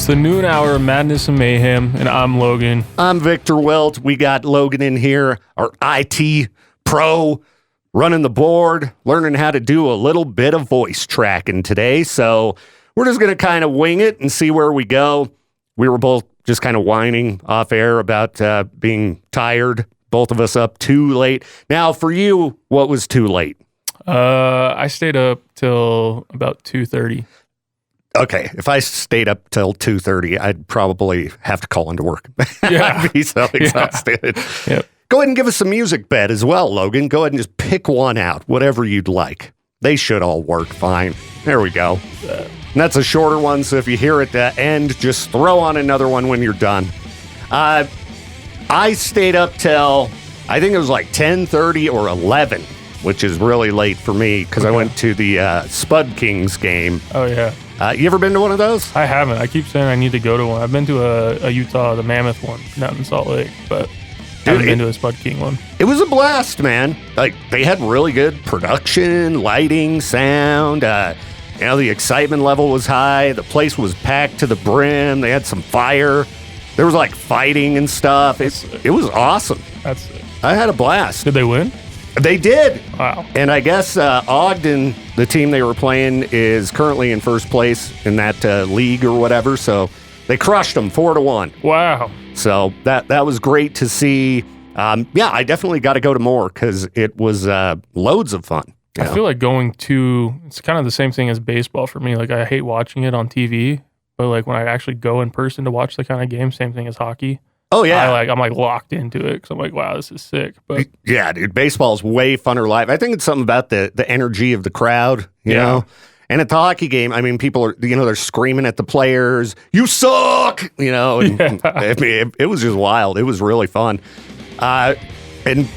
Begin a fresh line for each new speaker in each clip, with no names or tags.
It's the noon hour of madness and mayhem, and I'm Logan.
I'm Viktor Wilt. We got Logan in here, our IT pro, running the board, learning how to do a little bit of voice tracking today. So we're just going to kind of wing it and see where we go. We were both just kind of whining off air about being tired, both of us up too late. Now, for you, what was too late?
I stayed up till about 2:30.
Okay, if I stayed up till 2:30, I'd probably have to call into work.
Yeah.
I'd be so exhausted.
Yep.
Go ahead and give us a music bed as well, Logan. Go ahead and just pick one out, whatever you'd like. They should all work fine. There we go. And that's a shorter one, so if you hear it end, just throw on another one when you're done. I stayed up till, I think it was like 10:30 or 11, which is really late for me because I went to the Spud Kings game.
Oh, yeah.
You ever been to one of those?
I haven't. I keep saying I need to go to one. I've been to a Utah, the Mammoth one, not in Salt Lake, but I haven't been to a Spud King one.
It was a blast, man. Like, they had really good production, lighting, sound. The excitement level was high. The place was packed to the brim. They had some fire. There was, like, fighting and stuff. It was awesome.
That's it.
I had a blast.
Did they win?
They did.
Wow.
And I guess Ogden, the team they were playing, is currently in first place in that league or whatever. So they crushed them 4-1.
Wow.
So that was great to see. I definitely got to go to more because it was loads of fun.
I feel like it's kind of the same thing as baseball for me. Like, I hate watching it on TV, but like when I actually go in person to watch the kind of game, same thing as hockey.
Oh, yeah.
I'm locked into it because I'm like, wow, this is sick. But
yeah, dude, baseball's way funner live. I think it's something about the energy of the crowd, you know? And at the hockey game, I mean, people are, they're screaming at the players, you suck, and I mean, it was just wild. It was really fun. And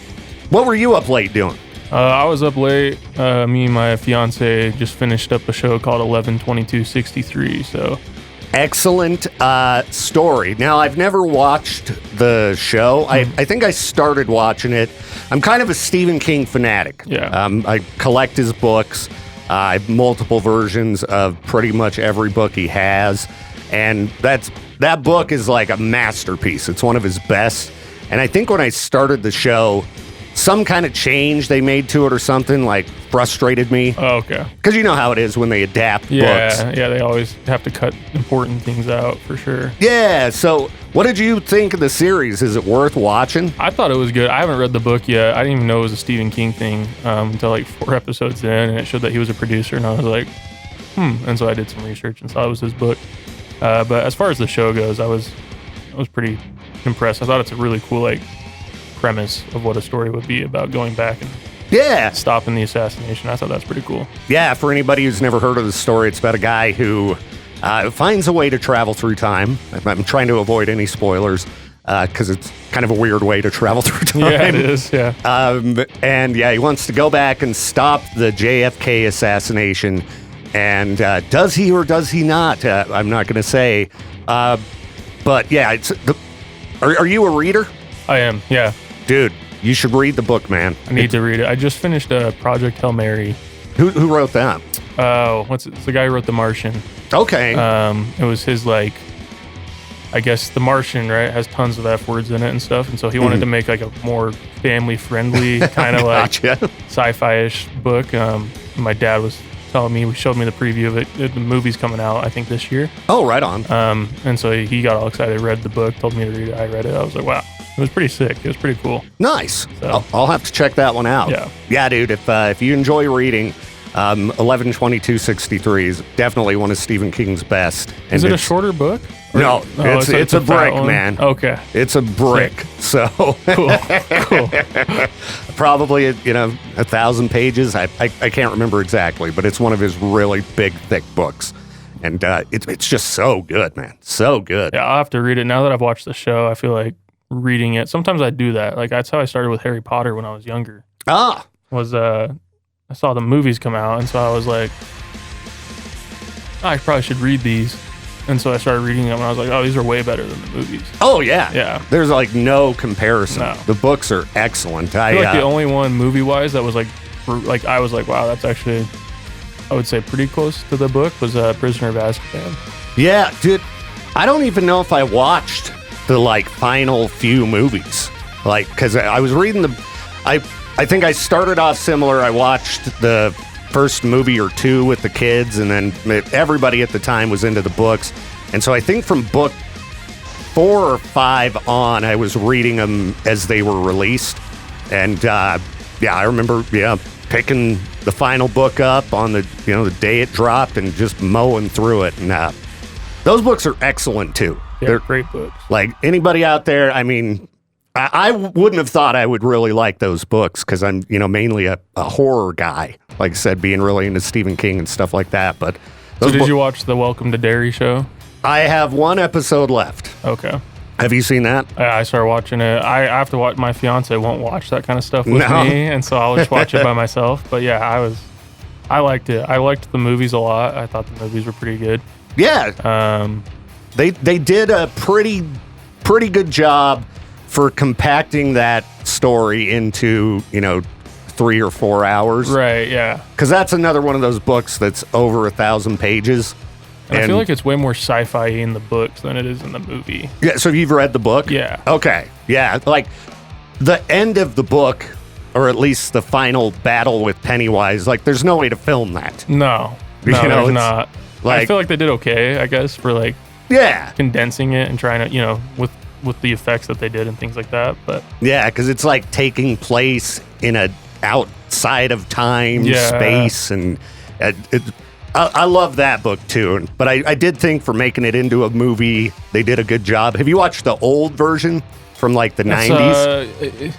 what were you up late doing?
I was up late. Me and my fiancé just finished up a show called 11/22/63. So
excellent story. Now, I've never watched the show. I think I started watching it. I'm kind of a Stephen King fanatic.
Yeah.
I collect his books. I have multiple versions of pretty much every book he has. And that book is like a masterpiece. It's one of his best. And I think when I started the show, some kind of change they made to it or something like frustrated me.
Oh, okay.
Because you know how it is when they adapt books.
Yeah, they always have to cut important things out for sure.
Yeah, so what did you think of the series? Is it worth watching?
I thought it was good. I haven't read the book yet. I didn't even know it was a Stephen King thing until like 4 episodes in, and it showed that he was a producer, and I was like, And so I did some research and saw it was his book. But as far as the show goes, I was pretty impressed. I thought it's a really cool premise of what a story would be about going back and stopping the assassination. I thought that's pretty cool.
Yeah, for anybody who's never heard of the story, it's about a guy who finds a way to travel through time. I'm trying to avoid any spoilers because it's kind of a weird way to travel through time.
Yeah, it is, yeah.
He wants to go back and stop the JFK assassination. And does he or does he not? I'm not going to say. But yeah, are you a reader?
I am, yeah.
Dude, you should read the book, man.
I need to read it. I just finished Project Hail Mary.
Who wrote that?
Oh, it's the guy who wrote The Martian.
Okay.
It was his I guess The Martian, right, has tons of F words in it and stuff, and so he wanted to make like a more family-friendly kind of sci-fi-ish book. My dad was telling me, showed me the preview of it. The movie's coming out, I think, this year.
Oh, right on.
And so he got all excited, read the book, told me to read it. I read it. I was like, wow. It was pretty sick. It was pretty cool.
Nice.
So,
I'll have to check that one out. Yeah, dude. If you enjoy reading, 11/22/63 is definitely one of Stephen King's best. And
is it a shorter book?
No, it's a brick, man.
Okay.
It's a brick. Sick. So
cool.
Probably 1,000 pages. I can't remember exactly, but it's one of his really big, thick books. And it's just so good, man. So good.
Yeah, I'll have to read it. Now that I've watched the show, I feel like reading it. Sometimes I do that. Like, that's how I started with Harry Potter when I was younger. I saw the movies come out, and so I was like, I probably should read these. And so I started reading them, and I was like, oh, these are way better than the movies.
Oh, yeah.
Yeah.
There's like no comparison.
No.
The books are excellent.
I feel like the only one movie-wise that was I was like, wow, that's actually, I would say, pretty close to the book was Prisoner of Azkaban.
Yeah, dude. I don't even know if I watched the final few movies. Because I was reading I think I started off similar. I watched the first movie or two with the kids, and then everybody at the time was into the books. And so I think from book 4 or 5 on, I was reading them as they were released. And I remember picking the final book up on the day it dropped and just mowing through it. And those books are excellent too.
They're great books.
Like anybody out there, I mean, I wouldn't have thought I would really like those books because I'm, mainly a horror guy. Like I said, being really into Stephen King and stuff like that. But
so did you watch the Welcome to Derry show?
I have one episode left.
Okay.
Have you seen that?
I started watching it. I have to watch. My fiance won't watch that kind of stuff with me, and so I'll just watch it by myself. But yeah, I liked it. I liked the movies a lot. I thought the movies were pretty good.
Yeah. They did a pretty good job for compacting that story into 3 or 4 hours.
Right. Yeah.
Because that's another one of those books that's over 1,000 pages.
And I feel like it's way more sci-fi in the books than it is in the movie.
Yeah, so you've read the book?
Yeah.
Okay. Yeah, like the end of the book, or at least the final battle with Pennywise, there's no way to film that.
No, there's not. I feel like they did okay, I guess, for condensing it and trying to, with the effects that they did and things like that. But
yeah, because it's taking place in a outside of time space, and I love that book too, but I did think for making it into a movie, they did a good job. Have you watched the old version from the 90s?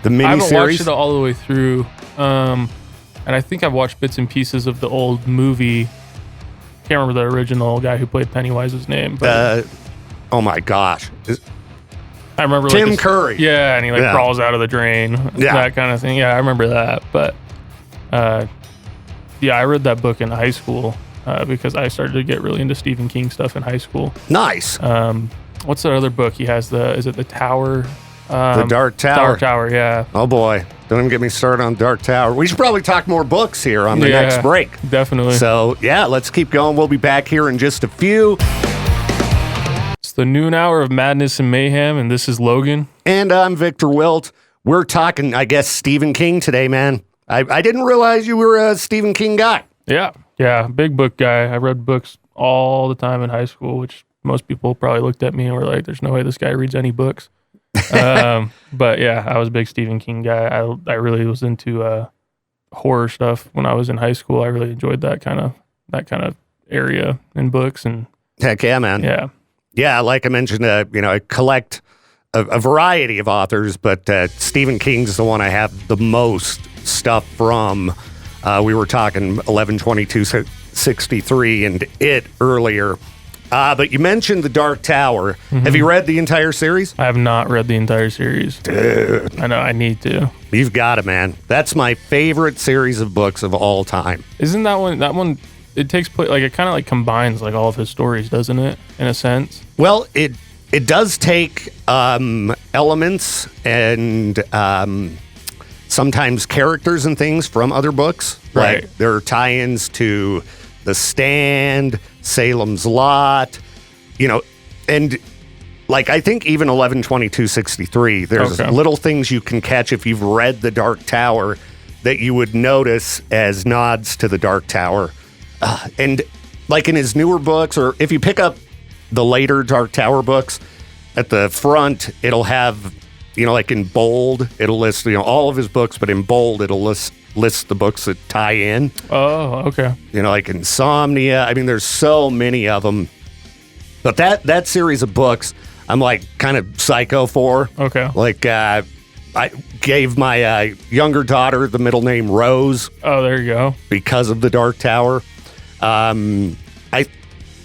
The miniseries?
I haven't watched it all the way through, and I think I've watched bits and pieces of the old movie. Can't remember the original guy who played Pennywise's name. But
oh my gosh.
I remember
Tim Curry.
Yeah, and he crawls out of the drain. That kind of thing. Yeah, I remember that. But I read that book in high school because I started to get really into Stephen King stuff in high school.
Nice.
What's that other book he has? Is it The Tower?
The Dark Tower.
Dark Tower, yeah.
Oh boy. Don't even get me started on Dark Tower. We should probably talk more books here on the next break.
Definitely.
So, let's keep going. We'll be back here in just a few.
It's the noon hour of madness and mayhem, and this is Logan.
And I'm Viktor Wilt. We're talking, I guess, Stephen King today, man. I didn't realize you were a Stephen King guy.
Yeah, big book guy. I read books all the time in high school, which most people probably looked at me and were like, there's no way this guy reads any books. But yeah, I was a big Stephen King guy. I really was into horror stuff when I was in high school. I really enjoyed that kind of area in books. And
heck yeah, man. Yeah, like I mentioned, I collect a variety of authors, but Stephen King's the one I have the most stuff from. We were talking 11/22/63 and It earlier. But you mentioned The Dark Tower. Mm-hmm. Have you read the entire series?
I have not read the entire series.
Dude.
I know, I need to.
You've got it, man. That's my favorite series of books of all time.
Isn't that one, it takes place, it kind of combines all of his stories, doesn't it, in a sense?
Well, it does take elements and sometimes characters and things from other books.
Right.
There are tie-ins to The Stand, Salem's Lot, and I think even 11/22/63, there's little things you can catch if you've read The Dark Tower that you would notice as nods to The Dark Tower. And in his newer books, or if you pick up the later Dark Tower books, at the front, it'll have, in bold, it'll list, all of his books, but in bold, it'll list the books that tie in.
Oh, okay.
Insomnia. I mean, there's so many of them. But that series of books, I'm kind of psycho for.
Okay.
I gave my younger daughter the middle name Rose.
Oh, there you go.
Because of The Dark Tower. I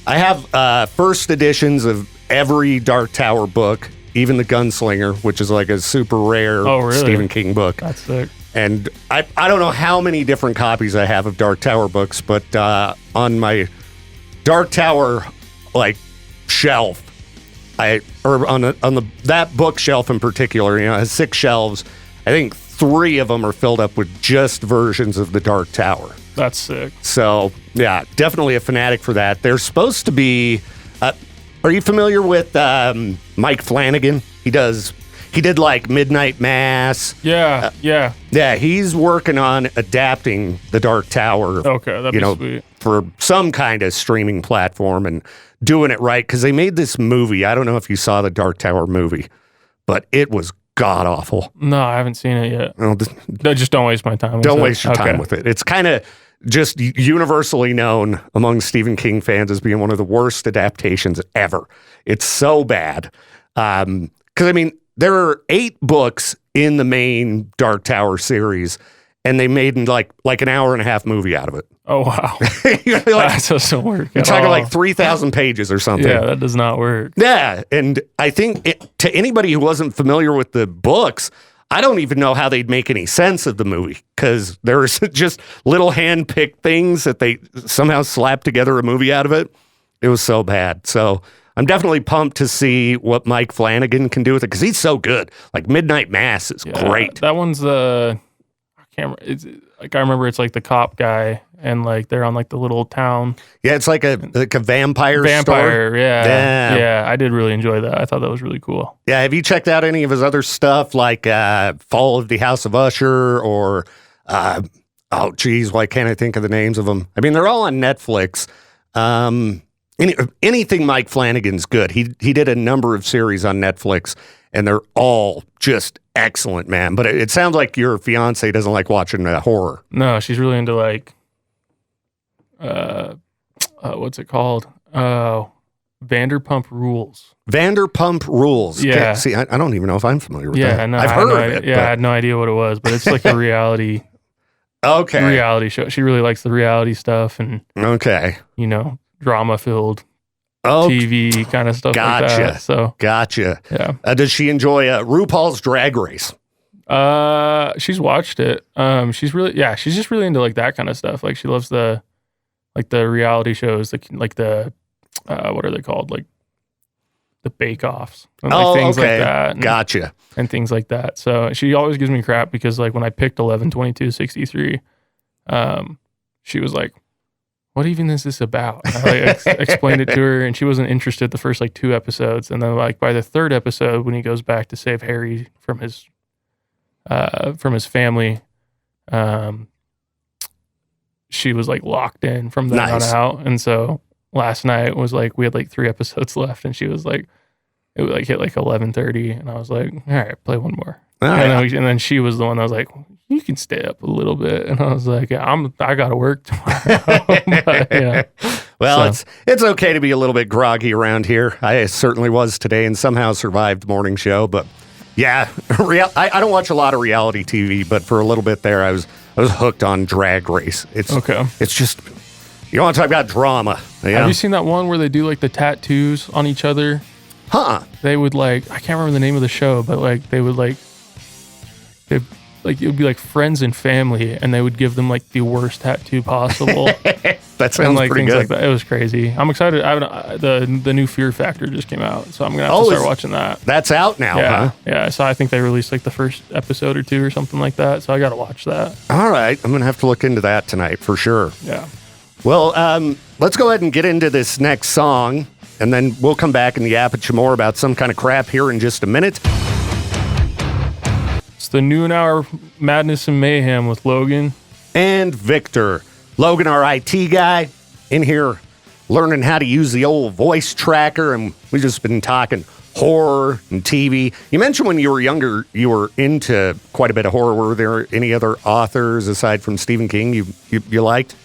have first editions of every Dark Tower book, even The Gunslinger, which is a super rare Stephen King book.
That's sick.
And I don't know how many different copies I have of Dark Tower books, but on my Dark Tower shelf, that bookshelf in particular, has 6 shelves. I think 3 of them are filled up with just versions of The Dark Tower.
That's sick.
So yeah, definitely a fanatic for that. There's supposed to be Are you familiar with Mike Flanagan? He did like Midnight Mass.
Yeah.
Yeah, he's working on adapting The Dark Tower.
Okay, that'd be sweet.
For some kind of streaming platform and doing it right, because they made this movie. I don't know if you saw the Dark Tower movie, but it was god awful.
No, I haven't seen it yet.
No,
just don't waste my time.
Don't waste your time with it. It's kind of just universally known among Stephen King fans as being one of the worst adaptations ever. It's so bad. Because, I mean, there are 8 books in the main Dark Tower series, and they made like an hour and a half movie out of it.
Oh, wow. That doesn't work.
You're talking like 3,000 pages or something.
Yeah, that does not work.
Yeah, and I think to anybody who wasn't familiar with the books, I don't even know how they'd make any sense of the movie, because there's just little hand-picked things that they somehow slapped together a movie out of it. It was so bad. So I'm definitely pumped to see what Mike Flanagan can do with it, because he's so good. Like Midnight Mass is great.
That one's I can't remember. It's like, I remember it's like the cop guy, and like they're on like the little town.
Yeah, it's like a vampire store.
Yeah. I did really enjoy that. I thought that was really cool.
Yeah, have you checked out any of his other stuff, like Fall of the House of Usher, or oh geez, why can't I think of the names of them? I mean, they're all on Netflix. Anything Mike Flanagan's good. He did a number of series on Netflix, and they're all just excellent, man. But it sounds like your fiance doesn't like watching horror.
No, she's really into like, what's it called? Vanderpump Rules.
Vanderpump Rules.
Yeah.
Okay. See, I don't even know if I'm familiar with that.
No,
I've heard of it.
Yeah, I had no idea what it was, but it's like a reality.
Okay.
Reality show. She really likes the reality stuff and drama filled TV kind of stuff like that. So
gotcha.
Yeah.
Does she enjoy RuPaul's Drag Race?
She's watched it. She's just really into like that kind of stuff. Like she loves the reality shows, like the what are they called? Like the Bake Offs and like things like that. And,
gotcha.
And things like that. So she always gives me crap because like when I picked 11/22/63, she was like, what even is this about? And I explained it to her, and she wasn't interested the first like 2 episodes. And then like by the 3rd episode, when he goes back to save Harry from his family, she was like locked in from then on out. And so last night was like, we had like 3 episodes left, and she was like, it would like hit like 11:30, and I was like, all right, play one more. And then she was the one that was like, you can stay up a little bit, and I was like, yeah, I got to work tomorrow. But, yeah.
Well, it's okay to be a little bit groggy around here. I certainly was today, and somehow survived the morning show. But yeah, I don't watch a lot of reality TV, but for a little bit there, I was hooked on Drag Race. It's just, you want to talk about drama. Yeah?
Have you seen that one where they do like the tattoos on each other?
Huh?
They would like, I can't remember the name of the show, but like they would like it would be like friends and family, and they would give them like the worst tattoo possible.
That sounds
like
pretty
things
good.
Like that. It was crazy. I'm excited. The new Fear Factor just came out, so I'm gonna have to start watching that.
That's out now, huh?
Yeah. So I think they released like the first episode or 2 or something like that. So I got to watch that.
All right, I'm gonna have to look into that tonight for sure.
Yeah.
Well, let's go ahead and get into this next song, and then we'll come back and yap at you more about some kind of crap here in just a minute.
It's the noon hour madness and mayhem with Logan
and Viktor. Logan, our IT guy, in here learning how to use the old voice tracker, and we've just been talking horror and TV. You mentioned when you were younger, you were into quite a bit of horror. Were there any other authors aside from Stephen King you liked?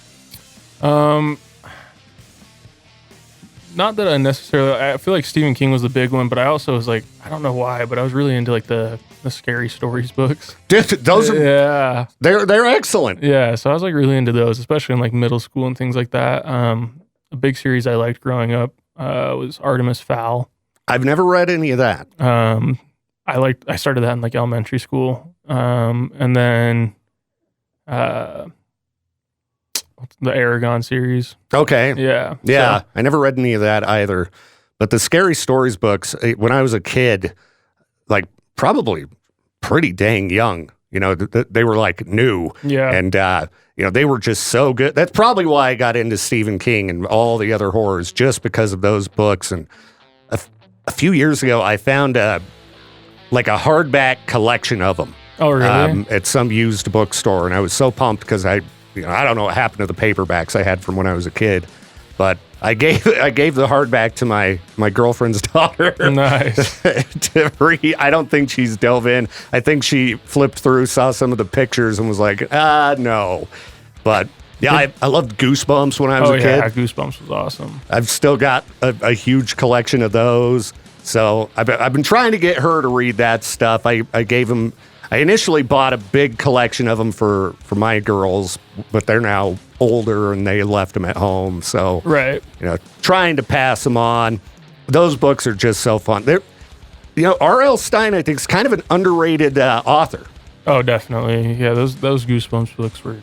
Not that I necessarily, I feel like Stephen King was the big one, but I also was like, I don't know why, but I was really into like the scary stories books.
Those are, they're excellent.
Yeah. So I was like really into those, especially in like middle school and things like that. A big series I liked growing up, was Artemis Fowl.
I've never read any of that.
I started that in like elementary school. And then, the Aragon series.
Okay.
Yeah.
Yeah.
So.
I never read any of that either. But the Scary Stories books, when I was a kid, like probably pretty dang young, they were like new.
Yeah.
And, they were just so good. That's probably why I got into Stephen King and all the other horrors, just because of those books. And a few years ago, I found a hardback collection of them.
Oh, really?
At some used bookstore, and I was so pumped because I don't know what happened to the paperbacks I had from when I was a kid, but I gave the hardback to my girlfriend's daughter.
Nice.
To read. I don't think she's dove in. I think she flipped through, saw some of the pictures, and was like, no. But yeah, I loved Goosebumps when I was a kid.
Yeah, Goosebumps was awesome.
I've still got a huge collection of those. So I've been trying to get her to read that stuff. I initially bought a big collection of them for my girls, but they're now older and they left them at home. So,
right.
Trying to pass them on. Those books are just so fun. R.L. Stine, I think, is kind of an underrated author.
Oh, definitely. Yeah, those Goosebumps books were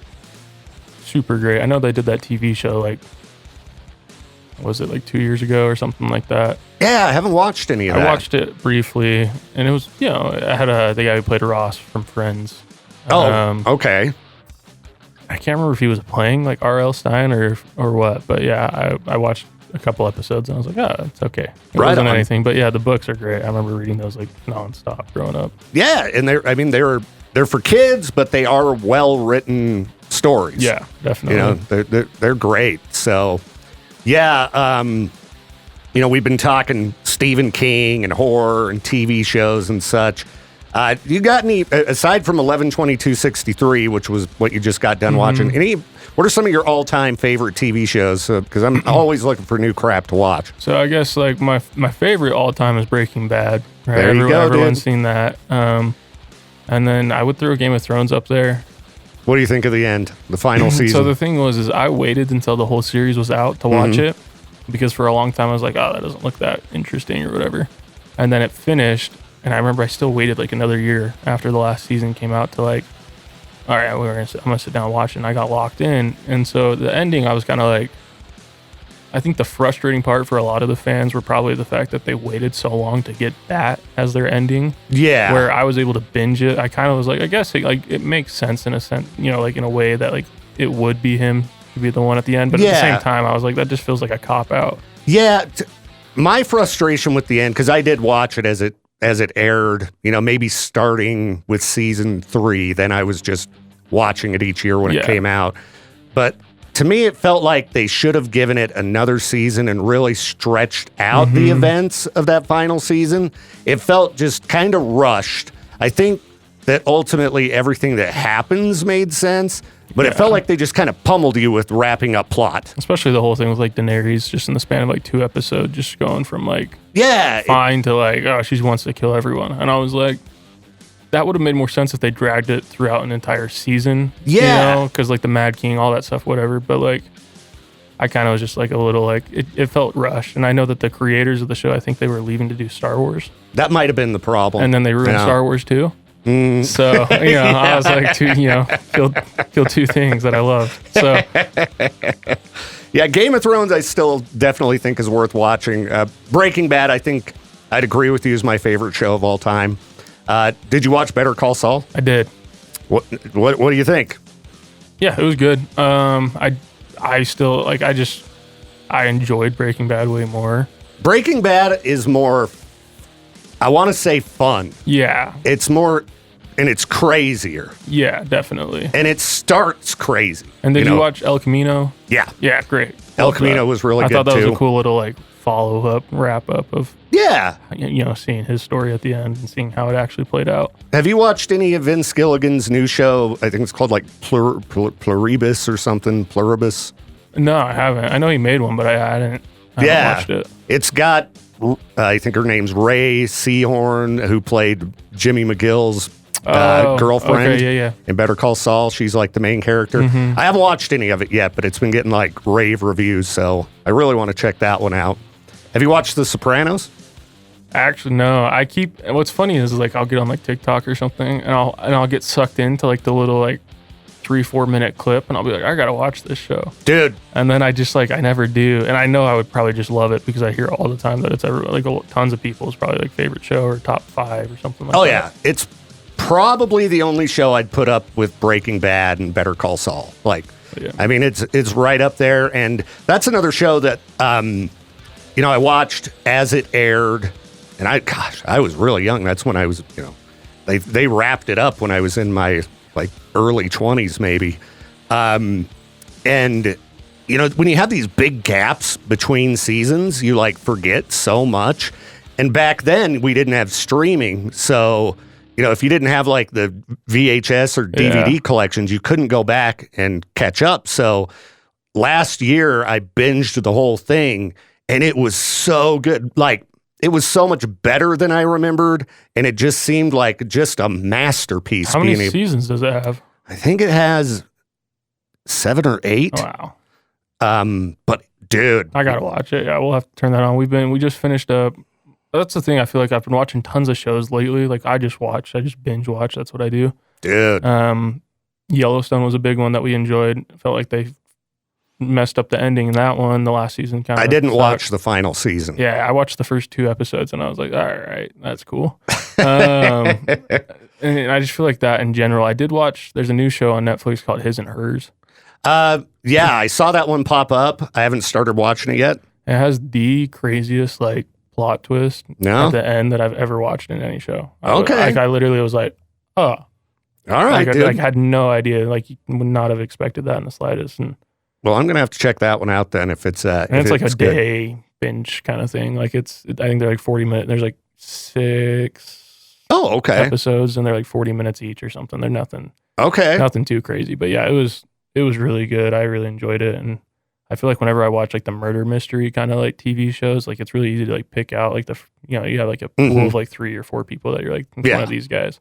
super great. I know they did that TV show, was it 2 years ago or something like that?
Yeah, I haven't watched any of that.
I watched it briefly, and it was, I had the guy who played Ross from Friends.
Okay.
I can't remember if he was playing R.L. Stine or what, but yeah, I watched a couple episodes and I was like, oh, it's okay. It wasn't anything, but yeah, the books are great. I remember reading those nonstop growing up.
Yeah, and they're for kids, but they are well-written stories.
Yeah, definitely.
They're great. So, yeah, we've been talking Stephen King and horror and TV shows and such. You got any, aside from 11/22/63, which was what you just got done watching, what are some of your all-time favorite TV shows? Because I'm always looking for new crap to watch.
So I guess my favorite all-time is Breaking Bad. Right?
There you go,
everyone's
dude.
seen that. And then I would throw Game of Thrones up there.
What do you think of the end, the final season?
So the thing was I waited until the whole series was out to watch it, because for a long time I was like, oh, that doesn't look that interesting or whatever. And then it finished, and I remember I still waited another year after the last season came out to all right, I'm gonna sit down and watch it. And I got locked in, and so the ending, I was kind of I think the frustrating part for a lot of the fans were probably the fact that they waited so long to get that as their ending.
Yeah.
Where I was able to binge it. I kind of was I guess it makes sense in a sense, in a way that it would be him to be the one at the end. But at the same time, I was that just feels like a cop out.
Yeah. My frustration with the end, because I did watch it as it aired, maybe starting with season 3, then I was just watching it each year when it came out. But to me, it felt like they should have given it another season and really stretched out the events of that final season. It felt just kind of rushed. I think that ultimately everything that happens made sense, but it felt like they just kind of pummeled you with wrapping up plot.
Especially the whole thing with Daenerys, just in the span of 2 episodes, just going from fine to oh, she wants to kill everyone. And I was like, that would have made more sense if they dragged it throughout an entire season.
Yeah.
Because the Mad King, all that stuff, whatever. But I kind of was just a little it felt rushed. And I know that the creators of the show, I think they were leaving to do Star Wars.
That might have been the problem.
And then they ruined Star Wars too. So, I was kill 2 things that I love. So,
yeah, Game of Thrones, I still definitely think is worth watching. Breaking Bad, I think I'd agree with you, is my favorite show of all time. Did you watch Better Call Saul?
I did.
What do you think?
Yeah, it was good. I still I enjoyed Breaking Bad way more.
Breaking Bad is more, I want to say, fun.
Yeah.
It's more, and it's crazier.
Yeah, definitely.
And it starts crazy.
And did you watch El Camino?
Yeah.
Yeah, great.
El Camino was really good, too.
I thought that was a cool little, follow-up, wrap-up of, seeing his story at the end and seeing how it actually played out.
Have you watched any of Vince Gilligan's new show? I think it's called, Pluribus or something, Pluribus.
No, I haven't. I know he made one, but I haven't watched it.
It's got, I think her name's Ray Seahorn, who played Jimmy McGill's girlfriend in Better Call Saul. She's the main character. I haven't watched any of it yet, but it's been getting rave reviews, so I really want to check that one out. Have you watched The Sopranos?
Actually, no. What's funny is I'll get on TikTok or something, and I'll get sucked into the little 3-4 minute clip, and I'll be I gotta watch this show,
dude.
And then I just I never do, and I know I would probably just love it because I hear all the time that it's tons of people's probably favorite show or top 5 or something like that.
Oh yeah, it's probably the only show I'd put up with Breaking Bad and Better Call Saul. I mean, it's right up there, and that's another show that I watched as it aired. I was really young. That's when I was, they wrapped it up when I was in my like early 20s maybe. And when you have these big gaps between seasons, you like forget so much. And back then we didn't have streaming. So, if you didn't have like the VHS or DVD collections, you couldn't go back and catch up. So last year I binged the whole thing and it was so good. Like, it was so much better than I remembered, and it just seemed like just a masterpiece.
How many seasons does it have?
I think it has 7 or 8.
Wow.
But dude,
I gotta watch it. Yeah, we'll have to turn that on. We just finished up. That's the thing. I feel like I've been watching tons of shows lately. Like I just binge watch. That's what I do.
Dude.
Yellowstone was a big one that we enjoyed. Felt like they messed up the ending in that one. The last season kind of.
I didn't watch the final season.
Yeah, I watched the first 2 episodes and I was like, all right, that's cool. And I just feel like that in general. I did watch. There's a new show on Netflix called His and Hers.
Yeah, I saw that one pop up. I haven't started watching it yet.
It has the craziest like plot twist at the end that I've ever watched in any show. I literally was like, oh,
all right,
like,
dude.
I had no idea. Like, you would not have expected that in the slightest. And
well, I'm gonna have to check that one out then. If it's
it's like a day binge kind of thing. Like I think they're like 40 minutes. There's like 6 episodes, and they're like 40 minutes each or something. They're nothing too crazy. But yeah, it was really good. I really enjoyed it, and I feel like whenever I watch like the murder mystery kind of like TV shows, like it's really easy to like pick out like you have like a pool of like 3 or 4 people that you're like, one of these guys.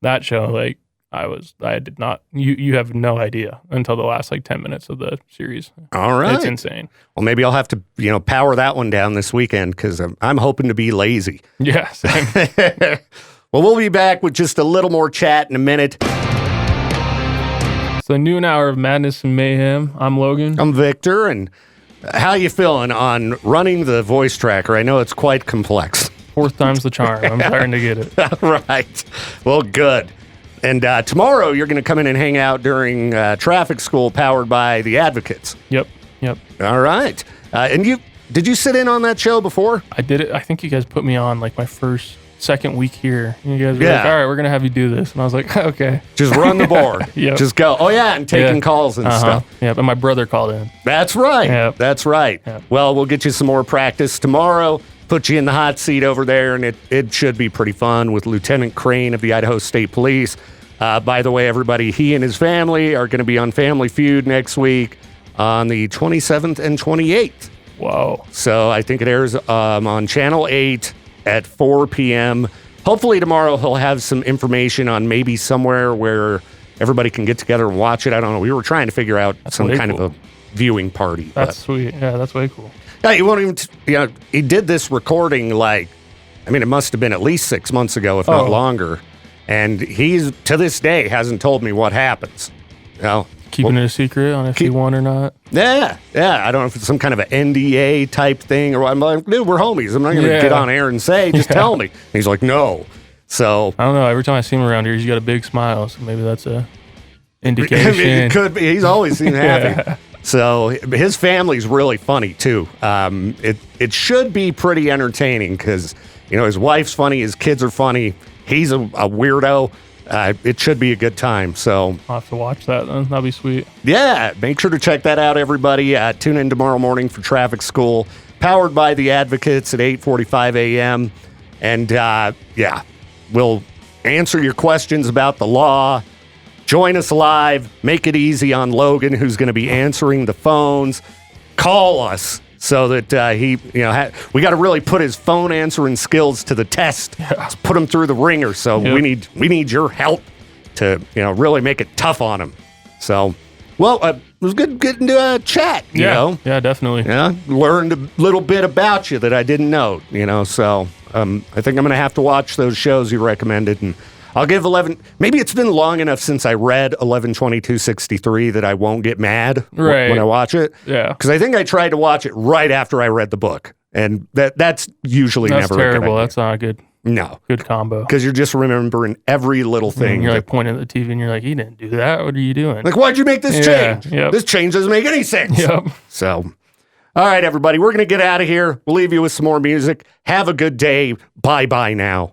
That show, like I did not, you have no idea until the last like 10 minutes of the series.
All right.
It's insane.
Well, maybe I'll have to, power that one down this weekend because I'm hoping to be lazy.
Yeah, same.
Well, we'll be back with just a little more chat in a minute.
So, noon hour of madness and mayhem. I'm Logan.
I'm Victor. And how you feeling on running the voice tracker? I know it's quite complex.
4th time's the charm. I'm starting to get it.
Right. Well, good. And tomorrow you're going to come in and hang out during traffic school powered by the Advocates.
Yep.
All right. And did you sit in on that show before?
I did it. I think you guys put me on like my second week here. You guys were like, all right, we're going to have you do this. And I was like, okay.
Just run the board.
Yep.
Just go. Oh, yeah, and taking calls and stuff.
Yeah, but my brother called in.
That's right.
Yep.
That's right.
Yep.
Well, we'll get you some more practice tomorrow. Put you in the hot seat over there, and it should be pretty fun with Lieutenant Crane of the Idaho State Police. By the way, everybody, he and his family are going to be on Family Feud next week on the 27th and 28th.
Whoa.
So I think it airs on Channel 8 at 4 p.m. Hopefully tomorrow he'll have some information on maybe somewhere where everybody can get together and watch it. I don't know. We were trying to figure out some kind of a viewing party.
That's sweet. Yeah, that's way cool.
Yeah, he won't even, he did this recording it must have been at least 6 months ago, if not longer. And he's, to this day, hasn't told me what happens.
Keeping it a secret on if he won or not?
Yeah. I don't know if it's some kind of an NDA type thing or what. I'm like, dude, we're homies. I'm not going to get on air and say, just tell me. And he's like, no. So
I don't know. Every time I see him around here, he's got a big smile. So maybe that's a indication.
It could be. He's always seemed happy. So his family's really funny, too. It should be pretty entertaining because, his wife's funny. His kids are funny. He's a weirdo. It should be a good time. So
I'll have to watch that then. That'll be sweet.
Yeah, make sure to check that out, everybody. Tune in tomorrow morning for Traffic School, powered by the Advocates at 8:45 a.m. And we'll answer your questions about the law. Join us live. Make it easy on Logan, who's going to be answering the phones. Call us. So that we got to really put his phone answering skills to the test. Yeah. Let's put him through the ringer. So we need your help to really make it tough on him. So, it was good getting to chat.
Yeah, definitely.
Yeah, learned a little bit about you that I didn't know. So I think I'm going to have to watch those shows you recommended, and I'll give 11. Maybe it's been long enough since I read 11/22/63 that I won't get mad when I watch it.
Yeah.
Because I think I tried to watch it right after I read the book. And that's usually never
terrible.
a good
That's not a good.
No.
Good combo.
Because you're just remembering every little thing.
And you're like pointing at the TV and you're like, he didn't do that. What are you doing?
Like, why'd you make this change?
Yep.
This change doesn't make any sense.
Yep.
So, All right, everybody, we're going to get out of here. We'll leave you with some more music. Have a good day. Bye-bye now.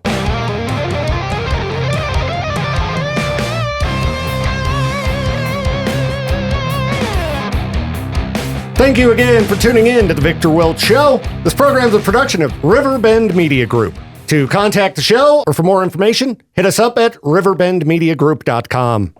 Thank you again for tuning in to the Viktor Wilt Show. This program is a production of Riverbend Media Group. To contact the show or for more information, hit us up at riverbendmediagroup.com.